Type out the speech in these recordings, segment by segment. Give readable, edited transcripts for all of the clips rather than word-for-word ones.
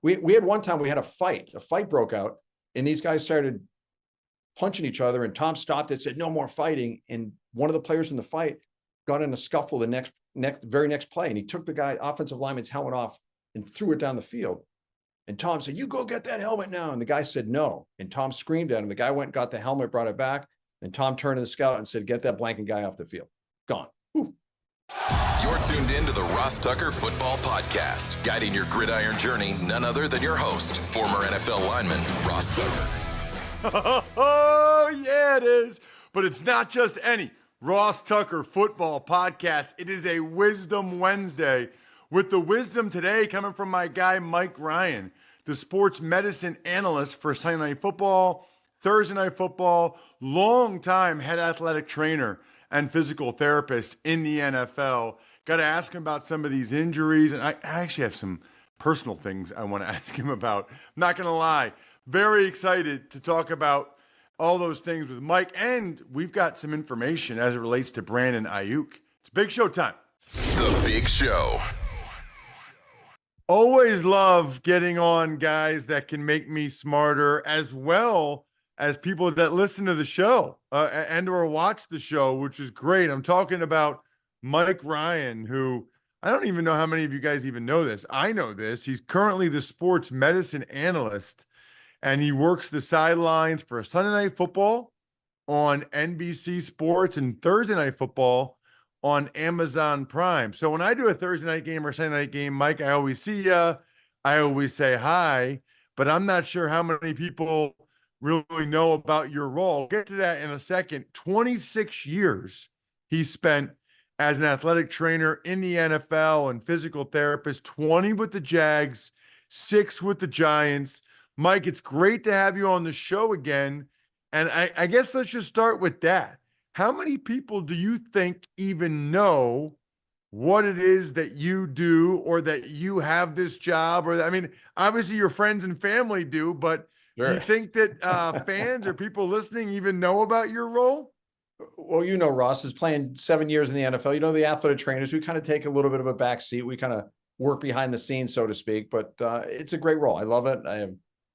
We had one time we had a fight broke out, and these guys started punching each other, and Tom stopped it, said no more fighting, and one of the players in the fight got in a scuffle the very next play, and he took the guy offensive lineman's helmet off and threw it down the field. And Tom said, "You go get that helmet now." And the guy said no, and Tom screamed at him. The guy went and got the helmet, brought it back, and Tom turned to the scout and said, "Get that blanking guy off the field." Gone. Whew. You're tuned in to the Ross Tucker Football Podcast, guiding your gridiron journey, none other than your host, former NFL lineman, Ross Tucker. Oh, yeah, it is. But it's not just any Ross Tucker Football Podcast. It is a Wisdom Wednesday, with the wisdom today coming from my guy, Mike Ryan, the sports medicine analyst for Sunday Night Football, Thursday Night Football, longtime head athletic trainer and physical therapist in the NFL. Got to ask him about some of these injuries, and I actually have some personal things I want to ask him about. I'm not going to lie. Very excited to talk about all those things with Mike, and we've got some information as it relates to Brandon Ayuk. It's big show time. The Big Show. Always love getting on guys that can make me smarter, as well as people that listen to the show and or watch the show, which is great. I'm talking about Mike Ryan, who I don't even know how many of you guys even know this. I know this. He's currently the sports medicine analyst, and he works the sidelines for Sunday Night Football on NBC Sports and Thursday Night Football on Amazon Prime. So when I do a Thursday night game or Sunday night game, Mike, I always see you. I always say hi, but I'm not sure how many people really know about your role. I'll get to that in a second. 26 years he spent as an athletic trainer in the NFL and physical therapist, 20 with the Jags, 6 with the Giants. Mike, it's great to have you on the show again. And I guess let's just start with that. How many people do you think even know what it is that you do, or that you have this job? Or, I mean, obviously your friends and family do, but Sure. Do you think that fans or people listening even know about your role? Well, you know, Ross is playing 7 years in the NFL. You know, the athletic trainers, we kind of take a little bit of a back seat. We kind of work behind the scenes, so to speak, but it's a great role. I love it. I have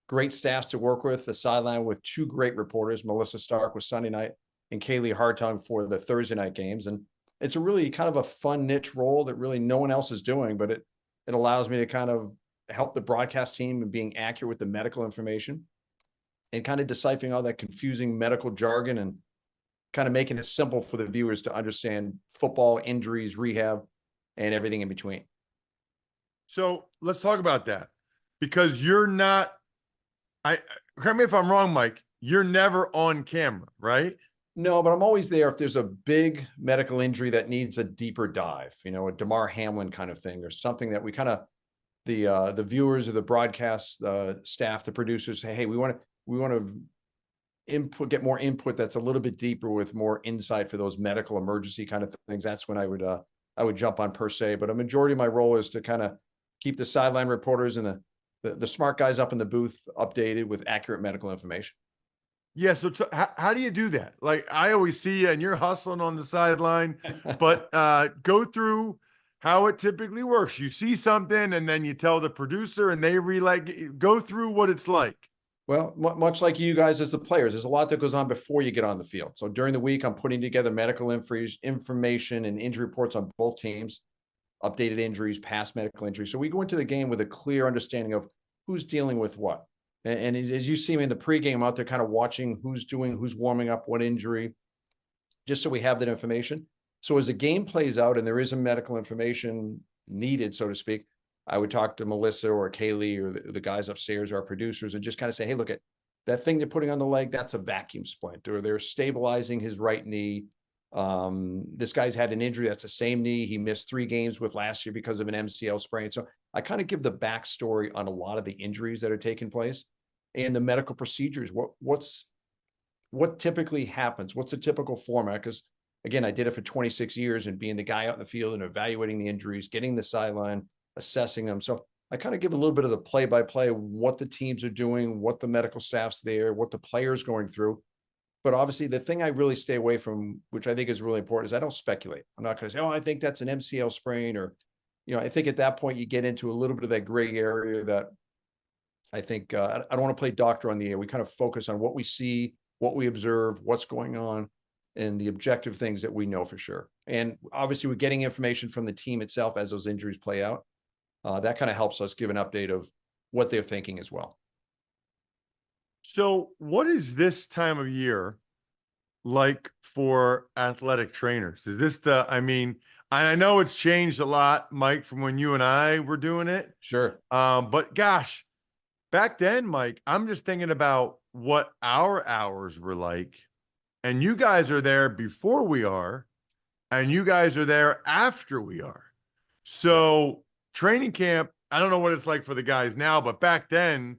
great staffs to work with, the sideline with 2 great reporters, Melissa Stark with Sunday night and Kaylee Hartung for the Thursday night games. And it's a really kind of a fun niche role that really no one else is doing, but it allows me to kind of help the broadcast team in being accurate with the medical information and kind of deciphering all that confusing medical jargon and kind of making it simple for the viewers to understand football, injuries, rehab, and everything in between. So let's talk about that, because you're not, correct me if I'm wrong, Mike, you're never on camera, right? No, but I'm always there if there's a big medical injury that needs a deeper dive, you know, a Damar Hamlin kind of thing, or something that we kind of, the viewers or the broadcast staff, the producers say, hey, we want to get more input that's a little bit deeper with more insight for those medical emergency kind of things. That's when I would jump on per se. But a majority of my role is to kind of keep the sideline reporters and the smart guys up in the booth updated with accurate medical information. Yeah. So how do you do that? Like, I always see you and you're hustling on the sideline, but go through how it typically works. You see something and then you tell the producer and they relay. Go through what it's like. Well, much like you guys as the players, there's a lot that goes on before you get on the field. So during the week, I'm putting together medical information and injury reports on both teams, updated injuries, past medical injuries. So we go into the game with a clear understanding of who's dealing with what. And as you see me in the pregame, I'm out there kind of watching who's warming up, what injury, just so we have that information. So as the game plays out and there is a medical information needed, so to speak, I would talk to Melissa or Kaylee or the guys upstairs, our producers, and just kind of say, hey, look at that thing they're putting on the leg. That's a vacuum splint, or they're stabilizing his right knee. This guy's had an injury. That's the same knee he missed 3 games with last year because of an MCL sprain. So I kind of give the backstory on a lot of the injuries that are taking place and the medical procedures. What typically happens? What's a typical format? Because again, I did it for 26 years, and being the guy out in the field and evaluating the injuries, getting the sideline, assessing them. So I kind of give a little bit of the play-by-play, what the teams are doing, what the medical staff's there, what the players going through. But obviously the thing I really stay away from, which I think is really important, is I don't speculate. I'm not going to say, oh, I think that's an MCL sprain, or, you know, I think at that point you get into a little bit of that gray area that I think I don't want to play doctor on the air. We kind of focus on what we see, what we observe, what's going on, and the objective things that we know for sure. And obviously, we're getting information from the team itself as those injuries play out. That kind of helps us give an update of what they're thinking as well. So, what is this time of year like for athletic trainers? Is this I mean, I know it's changed a lot, Mike, from when you and I were doing it. Sure. But gosh, back then, Mike, I'm just thinking about what our hours were like. And you guys are there before we are, and you guys are there after we are. So training camp, I don't know what it's like for the guys now, but back then,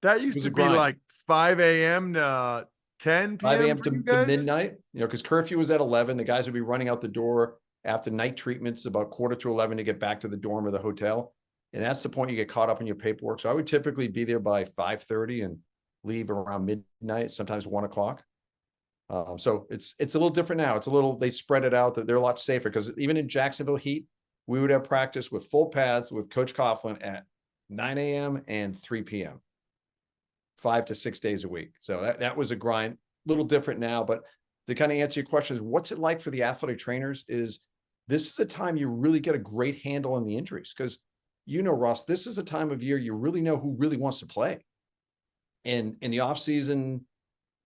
that used to be like 5 a.m. to 10 5 p.m. a.m. for you to guys? midnight, because curfew was at 11. The guys would be running out the door after night treatments about 10:45 to get back to the dorm or the hotel. And that's the point you get caught up in your paperwork. So I would typically be there by 5:30 and leave around midnight, sometimes 1 o'clock. So it's a little different now. They spread it out, that they're a lot safer, because even in Jacksonville Heat, we would have practice with full pads with Coach Coughlin at 9 a.m. and 3 p.m. 5 to 6 days a week. So that was a grind. A little different now, but to kind of answer your question is, what's it like for the athletic trainers? Is this is a time you really get a great handle on the injuries, because Ross, this is a time of year you really know who really wants to play. And in the off season,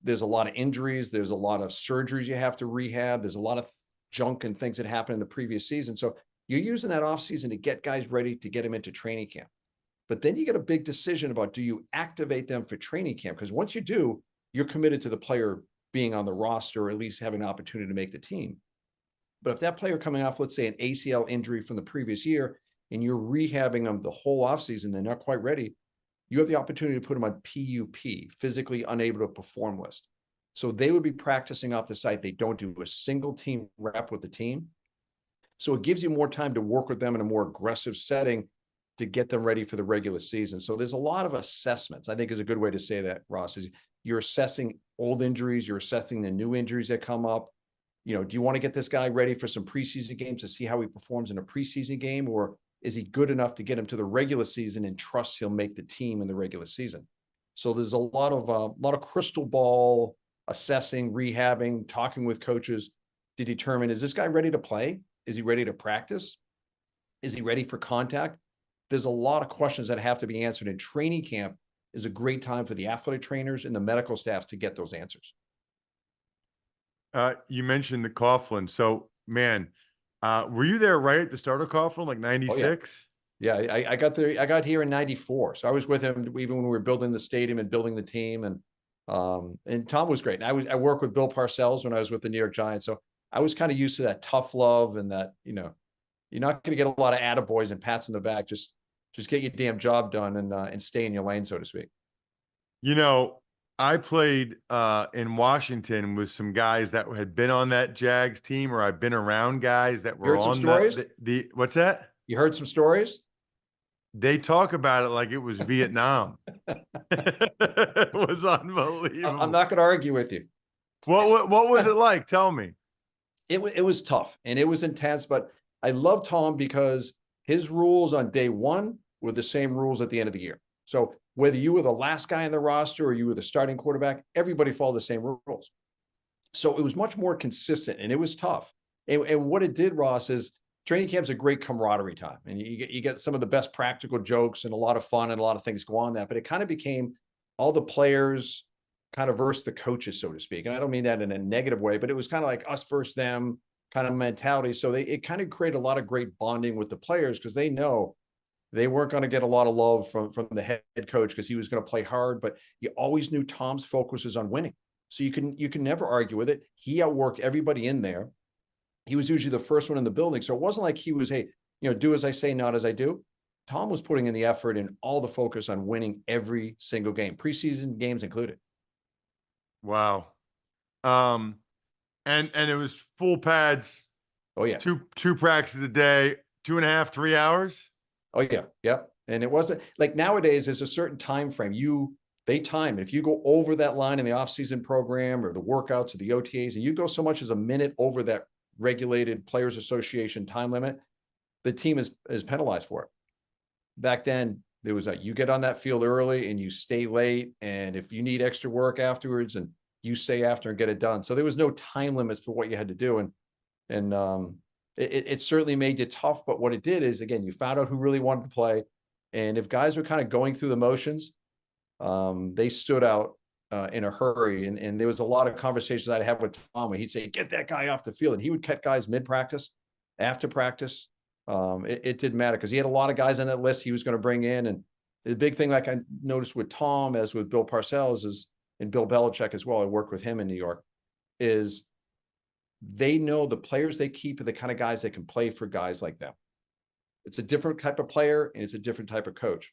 there's a lot of injuries. There's a lot of surgeries you have to rehab. There's a lot of junk and things that happened in the previous season. So you're using that off season to get guys ready to get them into training camp. But then you get a big decision about, do you activate them for training camp? Because once you do, you're committed to the player being on the roster, or at least having an opportunity to make the team. But if that player coming off, let's say, an ACL injury from the previous year, and you're rehabbing them the whole offseason, they're not quite ready, you have the opportunity to put them on PUP, physically unable to perform list. So they would be practicing off the site. They don't do a single team rep with the team. So it gives you more time to work with them in a more aggressive setting to get them ready for the regular season. So there's a lot of assessments, I think is a good way to say that, Ross, is you're assessing old injuries, you're assessing the new injuries that come up. Do you want to get this guy ready for some preseason games to see how he performs in a preseason game, or is he good enough to get him to the regular season and trust he'll make the team in the regular season? So there's a lot of crystal ball assessing, rehabbing, talking with coaches to determine, is this guy ready to play? Is he ready to practice? Is he ready for contact? There's a lot of questions that have to be answered, and training camp is a great time for the athletic trainers and the medical staffs to get those answers. You mentioned the Coughlin. So, man, were you there right at the start of Coughlin, like 96? Oh, yeah. I got there. I got here in 94. So I was with him even when we were building the stadium and building the team. And Tom was great. And I worked with Bill Parcells when I was with the New York Giants. So I was kind of used to that tough love, and that, you're not going to get a lot of attaboys and pats in the back. Just get your damn job done and stay in your lane, so to speak. I played in Washington with some guys that had been on that Jags team, or I've been around guys that were on the what's that? You heard some stories? They talk about it like it was Vietnam. It was unbelievable. I'm not going to argue with you. What was it like? Tell me. It was tough and it was intense, but I love Tom because his rules on day one were the same rules at the end of the year. So whether you were the last guy in the roster or you were the starting quarterback, everybody followed the same rules. So it was much more consistent, and it was tough. And what it did, Ross, is training camp's a great camaraderie time, and you get some of the best practical jokes and a lot of fun and a lot of things go on that. But it kind of became all the players kind of versus the coaches, so to speak. And I don't mean that in a negative way, but it was kind of like us versus them kind of mentality. So it kind of created a lot of great bonding with the players, because they know they weren't going to get a lot of love from the head coach, because he was going to play hard. But you always knew Tom's focus is on winning. So you can never argue with it. He outworked everybody in there. He was usually the first one in the building. So it wasn't like he was, hey, do as I say, not as I do. Tom was putting in the effort and all the focus on winning every single game, preseason games included. Wow. And it was full pads. Oh yeah. Two practices a day, 2.5, 3 hours. Oh yeah. Yep. And it wasn't like nowadays there's a certain time frame. They time. If you go over that line in the off-season program or the workouts or the OTAs, and you go so much as a minute over that regulated Players Association time limit, the team is penalized for it. Back then, There was you get on that field early and you stay late. And if you need extra work afterwards, and you stay after and get it done. So there was no time limits for what you had to do. And it certainly made you tough. But what it did is, again, you found out who really wanted to play. And if guys were kind of going through the motions, they stood out in a hurry. And there was a lot of conversations I'd have with Tom where he'd say, get that guy off the field. And he would cut guys mid-practice, after practice. It didn't matter because he had a lot of guys on that list he was going to bring in. And the big thing, like I noticed with Tom, as with Bill Parcells, is, and Bill Belichick as well, I worked with him in New York, is they know the players they keep are the kind of guys that can play for guys like them. It's a different type of player and it's a different type of coach.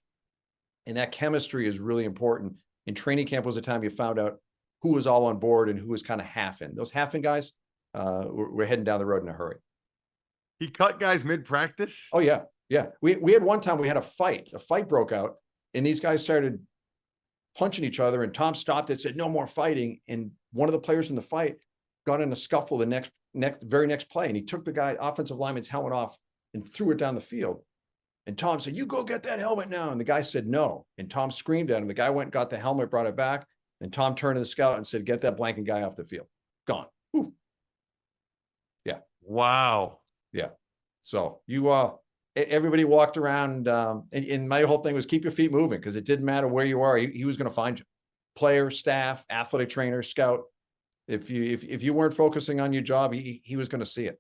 And that chemistry is really important. And training camp was the time you found out who was all on board and who was kind of half in. Those half in guys were heading down the road in a hurry. He cut guys mid-practice? Oh, yeah. Yeah. We had one time we had a fight broke out, and these guys started punching each other, and Tom stopped it, said, no more fighting. And one of the players in the fight got in a scuffle the very next play. And he took the guy, offensive lineman's helmet off and threw it down the field. And Tom said, you go get that helmet now. And the guy said, no. And Tom screamed at him. The guy went and got the helmet, brought it back. And Tom turned to the scout and said, get that blanking guy off the field. Gone. Whew. Yeah. Wow. Yeah. So everybody walked around, and my whole thing was keep your feet moving, because it didn't matter where you are. He was going to find you. Player, staff, athletic trainer, scout. If you weren't focusing on your job, he was going to see it.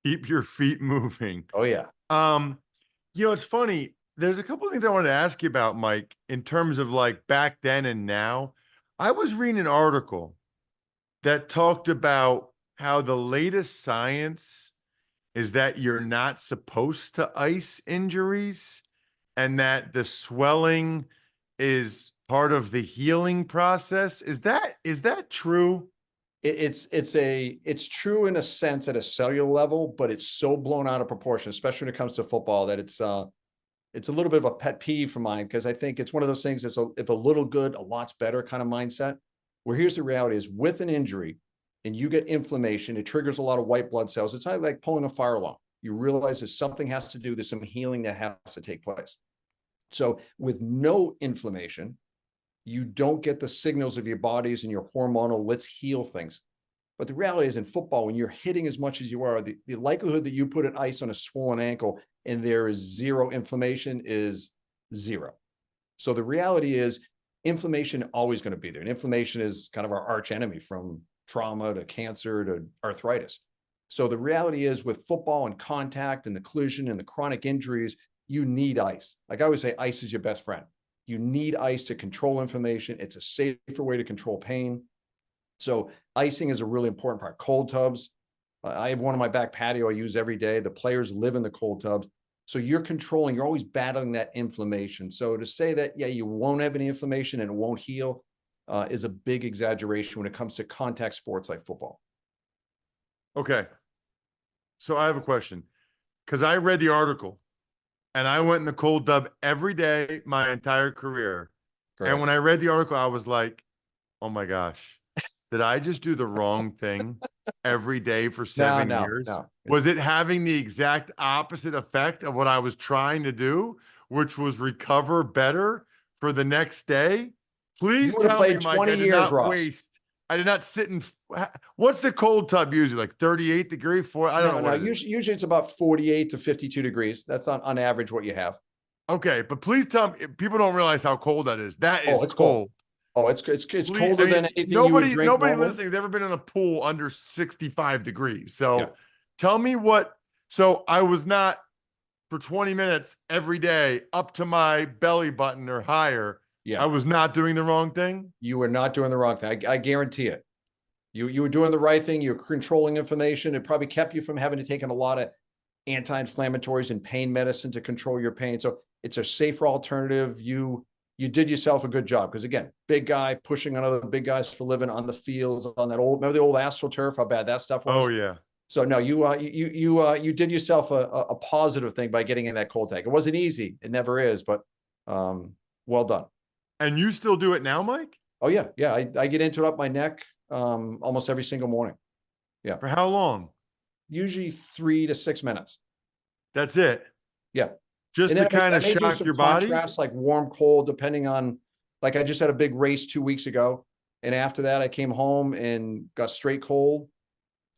Keep your feet moving. Oh yeah. It's funny. There's a couple of things I wanted to ask you about, Mike, in terms of like back then and now. I was reading an article that talked about how the latest science is that you're not supposed to ice injuries, and that the swelling is part of the healing process. Is that true? It's true in a sense at a cellular level, but it's so blown out of proportion, especially when it comes to football, that it's a little bit of a pet peeve for mine, because I think it's one of those things that's if a little good, a lot's better kind of mindset. Where here's the reality is, with an injury and you get inflammation, it triggers a lot of white blood cells. It's not like pulling a fire alarm. You realize that something has to do, there's some healing that has to take place. So with no inflammation, you don't get the signals of your bodies and your hormonal, let's heal things. But the reality is, in football, when you're hitting as much as you are, the likelihood that you put an ice on a swollen ankle and there is zero inflammation is zero. So the reality is, inflammation always going to be there. And inflammation is kind of our arch enemy, from trauma to cancer to arthritis. So the reality is, with football and contact and the collision and the chronic injuries, you need ice. Like I always say, ice is your best friend. You need ice to control inflammation. It's a safer way to control pain. So icing is a really important part. Cold tubs. I have one on my back patio I use every day. The players live in the cold tubs. So you're always battling that inflammation. So to say that, yeah, you won't have any inflammation and it won't heal is a big exaggeration when it comes to contact sports like football. Okay. So I have a question, because I read the article and I went in the cold tub every day my entire career. Correct. And when I read the article, I was like, oh my gosh, did I just do the wrong thing every day for 7 years? No. Was it having the exact opposite effect of what I was trying to do, which was recover better for the next day? Please tell me, Mike, I did not waste. I did not sit in. What's the cold tub usually, like 38 degrees? I don't know. Usually it's about 48 to 52 degrees. That's on average what you have. Okay, but please tell me, people don't realize how cold that is. That is it's cold. Oh, it's colder than anything nobody, you would drink. Nobody listening has ever been in a pool under 65 degrees. So tell me what. So I was not, for 20 minutes every day, up to my belly button or higher. Yeah, I was not doing the wrong thing. You were not doing the wrong thing. I guarantee it. You were doing the right thing. You're controlling inflammation. It probably kept you from having to take in a lot of anti-inflammatories and pain medicine to control your pain. So it's a safer alternative. You did yourself a good job, because again, big guy pushing on other big guys for living on the fields on that remember the old AstroTurf, how bad that stuff was? Oh yeah. So no, you did yourself a positive thing by getting in that cold tank. It wasn't easy. It never is, but well done. And you still do it now, Mike? Oh yeah. Yeah. I get into it up my neck almost every single morning. Yeah. For how long? Usually 3 to 6 minutes. That's it. Yeah. just And to then kind I of may do shock some your body? contrasts like warm, cold, depending on, like I just had a big race 2 weeks ago. And after that, I came home and got straight cold.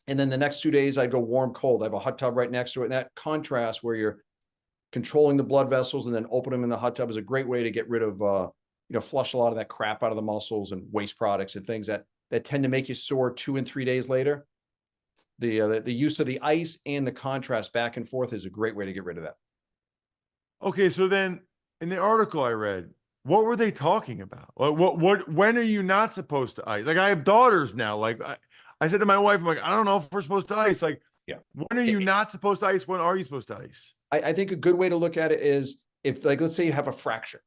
And then the next 2 days, I'd go warm, cold. I have a hot tub right next to it. And that contrast where you're controlling the blood vessels and then open them in the hot tub is a great way to get rid of, flush a lot of that crap out of the muscles and waste products and things that tend to make you sore 2 and 3 days later. The use of the ice and the contrast back and forth is a great way to get rid of that. Okay, so then in the article I read, what were they talking about? When are you not supposed to ice? Like, I have daughters now. Like, I said to my wife, I'm like, I don't know if we're supposed to ice. Like, Yeah. when are you not supposed to ice? When are you supposed to ice? I think a good way to look at it is if, like, let's say you have a fracture,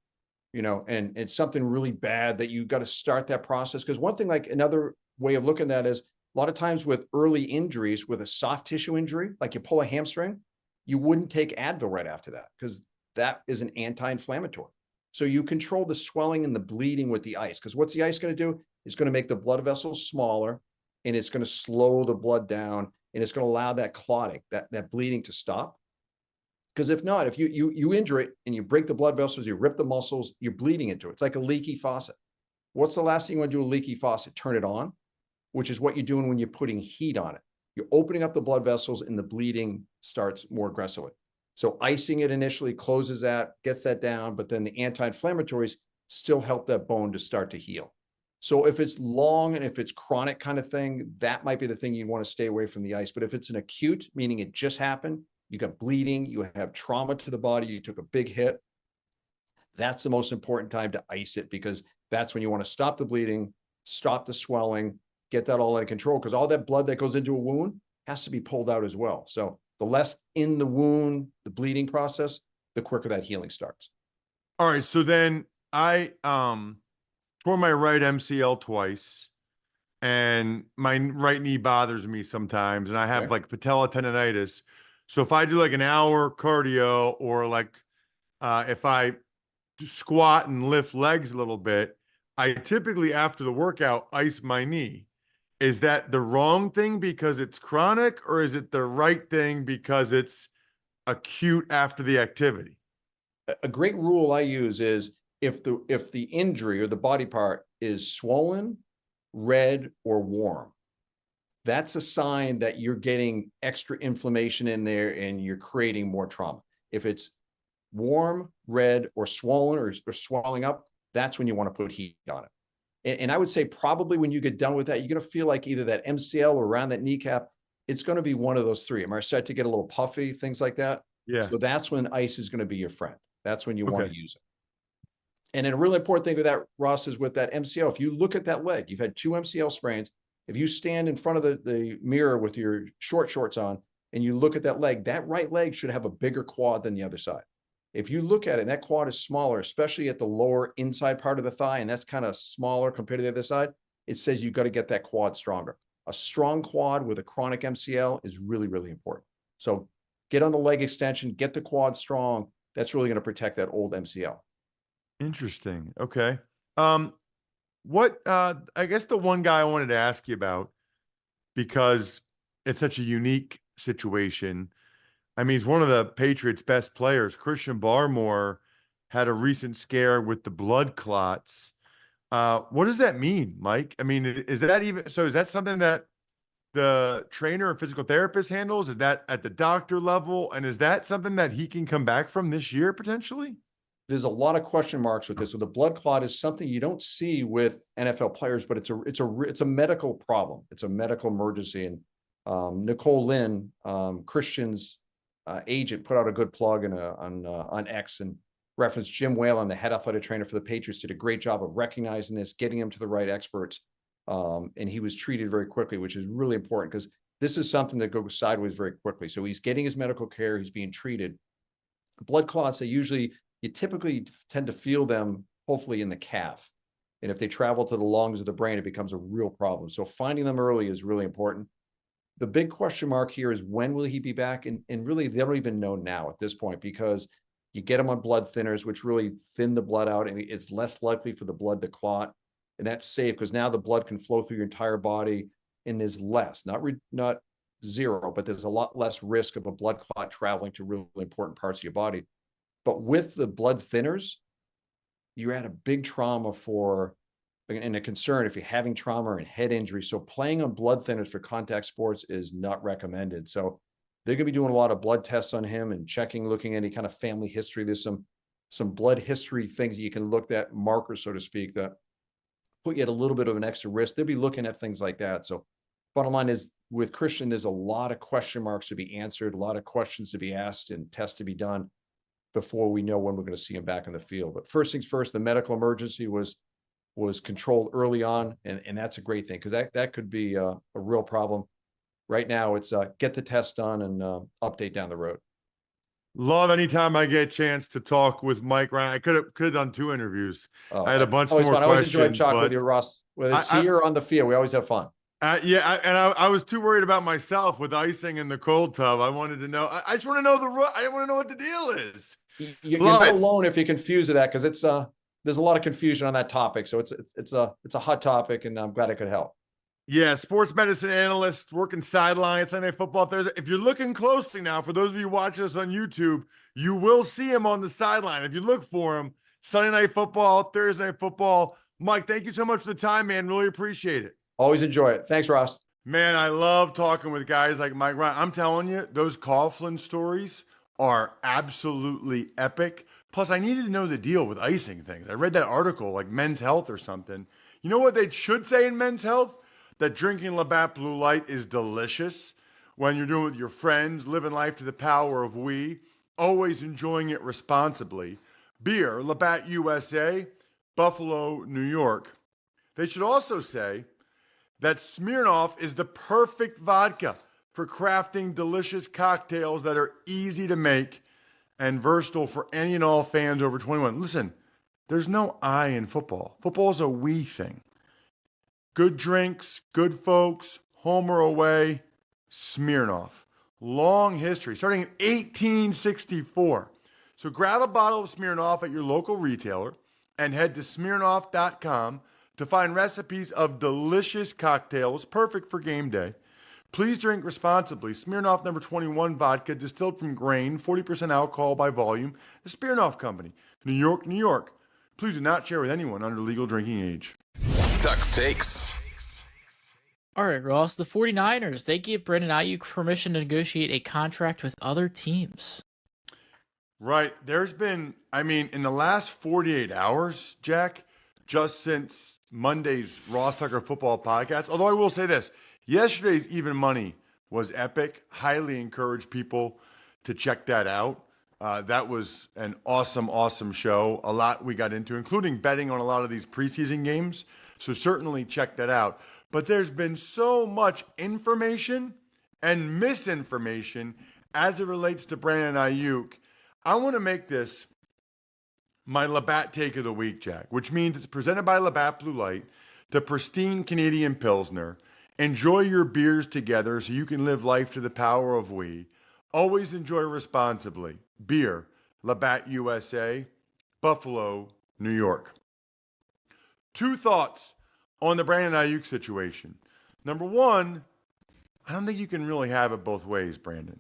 and it's something really bad that you got to start that process. Because one thing, like another way of looking at that is a lot of times with early injuries, with a soft tissue injury, like you pull a hamstring, you wouldn't take Advil right after that because that is an anti-inflammatory. So you control the swelling and the bleeding with the ice. Because what's the ice going to do? It's going to make the blood vessels smaller, and it's going to slow the blood down, and it's going to allow that clotting, that bleeding to stop. Because if not, if you injure it and you break the blood vessels, you rip the muscles, you're bleeding into it. It's like a leaky faucet. What's the last thing you want to do with a leaky faucet? Turn it on, which is what you're doing when you're putting heat on it. You're opening up the blood vessels and the bleeding starts more aggressively. So icing it initially closes that, gets that down, but then the anti-inflammatories still help that bone to start to heal. So if it's long and if it's chronic kind of thing, that might be the thing you want to stay away from the ice. But if it's an acute, meaning it just happened, you got bleeding, you have trauma to the body, you took a big hit, that's the most important time to ice it, because that's when you want to stop the bleeding, stop the swelling, get that all under control, because all that blood that goes into a wound has to be pulled out as well. So the less in the wound, the bleeding process, the quicker that healing starts. All right, so then I tore my right MCL twice, and my right knee bothers me sometimes, and I have like patella tendonitis. So if I do like an hour cardio, or like if I squat and lift legs a little bit, I typically after the workout ice my knee. Is that the wrong thing because it's chronic, or is it the right thing because it's acute after the activity? A great rule I use is if the injury or the body part is swollen, red, or warm, that's a sign that you're getting extra inflammation in there and you're creating more trauma. If it's warm, red, or swollen or swelling up, that's when you want to put heat on it. And I would say probably when you get done with that, you're going to feel like either that MCL or around that kneecap, it's going to be one of those three. Am I starting to get a little puffy, things like that? Yeah. So that's when ice is going to be your friend. That's when you want to use it. And then a really important thing with that, Ross, is with that MCL. If you look at that leg, you've had 2 MCL sprains. If you stand in front of the mirror with your short shorts on and you look at that leg, that right leg should have a bigger quad than the other side. If you look at it, and that quad is smaller, especially at the lower inside part of the thigh, and that's kind of smaller compared to the other side, it says you've got to get that quad stronger. A strong quad with a chronic MCL is really, really important. So get on the leg extension, get the quad strong. That's really going to protect that old MCL. Interesting. Okay. I guess the one guy I wanted to ask you about, because it's such a unique situation. I mean, he's one of the Patriots' best players. Christian Barmore had a recent scare with the blood clots. What does that mean, Mike? I mean, is that something that the trainer or physical therapist handles? Is that at the doctor level? And is that something that he can come back from this year potentially? There's a lot of question marks with this. So the blood clot is something you don't see with NFL players, but it's a medical problem. It's a medical emergency. And Nicole Lynn, Christian's agent, put out a good plug on X and referenced Jim Whalen, the head athletic trainer for the Patriots, did a great job of recognizing this, getting him to the right experts. And he was treated very quickly, which is really important because this is something that goes sideways very quickly. So he's getting his medical care. He's being treated. Blood clots, you typically tend to feel them, hopefully, in the calf. And if they travel to the lungs or the brain, it becomes a real problem. So finding them early is really important. The big question mark here is when will he be back? And really, they don't even know now at this point, because you get him on blood thinners, which really thin the blood out, and it's less likely for the blood to clot. And that's safe because now the blood can flow through your entire body, and there's less, not zero, but there's a lot less risk of a blood clot traveling to really important parts of your body. But with the blood thinners, you're at a big trauma and a concern if you're having trauma and head injury. So playing on blood thinners for contact sports is not recommended. So they're going to be doing a lot of blood tests on him and looking at any kind of family history. There's some blood history things you can look at, markers, so to speak, that put you at a little bit of an extra risk. They'll be looking at things like that. So bottom line is, with Christian, there's a lot of question marks to be answered, a lot of questions to be asked and tests to be done before we know when we're going to see him back in the field. But first things first, the medical emergency was controlled early on, and that's a great thing, because that could be a real problem. Right now, it's get the test done and update down the road. Love anytime I get a chance to talk with Mike Ryan. I could have done 2 interviews. I had a bunch more questions. I always enjoy talking with you, Ross. Whether it's here or on the field, we always have fun. I was too worried about myself with icing in the cold tub. I wanted to know. I just want to know I want to know what the deal is. You're not alone if you're confused with that, because it's there's a lot of confusion on that topic. So it's a hot topic, and I'm glad I could help. Yeah, sports medicine analyst working sidelines Sunday Night Football Thursday. If you're looking closely now, for those of you watching us on YouTube, you will see him on the sideline. If you look for him, Sunday Night Football, Thursday Night Football. Mike, thank you so much for the time, man. Really appreciate it. Always enjoy it. Thanks, Ross. Man, I love talking with guys like Mike Ryan. I'm telling you, those Coughlin stories are absolutely epic. Plus, I needed to know the deal with icing things. I read that article, like Men's Health or something. You know what they should say in Men's Health? That drinking Labatt Blue Light is delicious when you're doing it with your friends, living life to the power of we, always enjoying it responsibly. Beer, Labatt USA, Buffalo, New York. They should also say that Smirnoff is the perfect vodka for crafting delicious cocktails that are easy to make and versatile for any and all fans over 21. Listen, there's no I in football. Football is a we thing. Good drinks, good folks, home or away, Smirnoff. Long history, starting in 1864. So grab a bottle of Smirnoff at your local retailer and head to Smirnoff.com to find recipes of delicious cocktails perfect for game day. Please drink responsibly. Smirnoff number 21 vodka, distilled from grain, 40% alcohol by volume. The Smirnoff Company, New York, New York. Please do not share with anyone under legal drinking age. Tuck's Takes. All right, Ross, the 49ers, they gave Brandon Ayuk permission to negotiate a contract with other teams. Right. There's been, in the last 48 hours, Jack, just since Monday's Ross Tucker Football Podcast, although I will say this, yesterday's Even Money was epic. Highly encourage people to check that out. That was an awesome, awesome show. A lot we got into, including betting on a lot of these preseason games. So certainly check that out. But there's been so much information and misinformation as it relates to Brandon Ayuk. I want to make this my Labatt Take of the Week, Jack, which means it's presented by Labatt Blue Light, the pristine Canadian Pilsner. Enjoy your beers together so you can live life to the power of we. Always enjoy responsibly. Beer, Labatt USA, Buffalo, New York. 2 thoughts on the Brandon Ayuk situation. Number 1, I don't think you can really have it both ways, Brandon.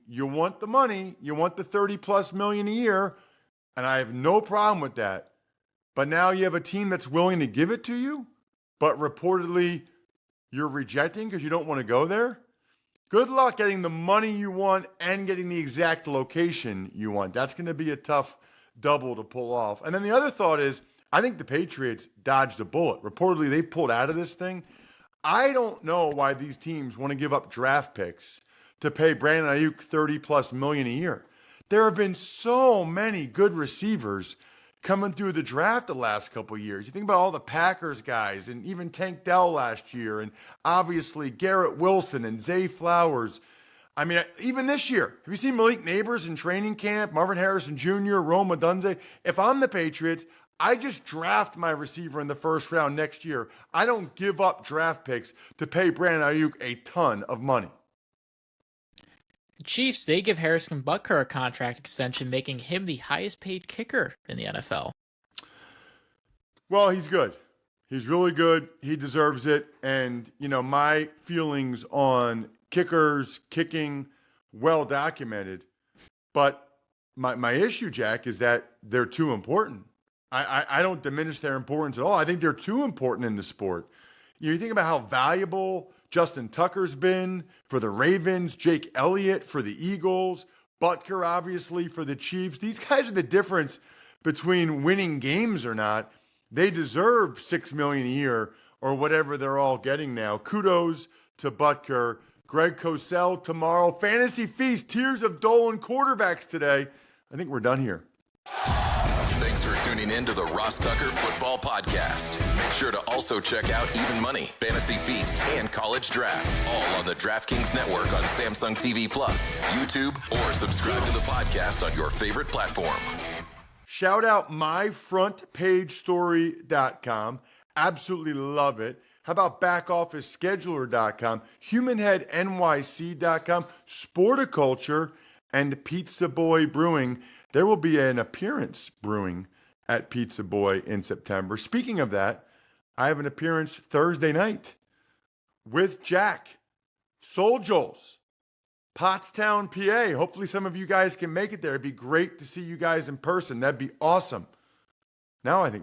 You want the money, you want the 30+ million a year, and I have no problem with that. But now you have a team that's willing to give it to you, but reportedly you're rejecting because you don't want to go there. Good luck getting the money you want and getting the exact location you want. That's going to be a tough double to pull off. And then the other thought is, I think the Patriots dodged a bullet. Reportedly, they pulled out of this thing. I don't know why these teams want to give up draft picks to pay Brandon Ayuk 30+ million a year. There have been so many good receivers coming through the draft the last couple of years. You think about all the Packers guys and even Tank Dell last year, and obviously Garrett Wilson and Zay Flowers. Even this year, have you seen Malik Neighbors in training camp, Marvin Harrison Jr., Rome Odunze? If I'm the Patriots, I just draft my receiver in the first round next year. I don't give up draft picks to pay Brandon Ayuk a ton of money. The Chiefs, they give Harrison Butker a contract extension, making him the highest paid kicker in the NFL. Well, he's good. He's really good. He deserves it. And, my feelings on kickers, kicking, well documented. But my issue, Jack, is that they're too important. I don't diminish their importance at all. I think they're too important in the sport. You think about how valuable Justin Tucker's been for the Ravens, Jake Elliott for the Eagles, Butker obviously for the Chiefs. These guys are the difference between winning games or not. They deserve $6 million a year or whatever they're all getting now. Kudos to Butker. Greg Cosell tomorrow. Fantasy Feast, Tears of Dolan quarterbacks today. I think we're done here. Thanks for tuning in to the Ross Tucker Football Podcast. Make sure to also check out Even Money, Fantasy Feast, and College Draft, all on the DraftKings Network on Samsung TV Plus, YouTube, or subscribe to the podcast on your favorite platform. Shout out myfrontpagestory.com. Absolutely love it. How about backofficescheduler.com, humanheadnyc.com, Sporticulture, and Pizza Boy Brewing. There will be an appearance brewing at Pizza Boy in September. Speaking of that, I have an appearance Thursday night with Jack, Soul Joel's, Pottstown, PA. Hopefully some of you guys can make it there. It'd be great to see you guys in person. That'd be awesome. Now I think we're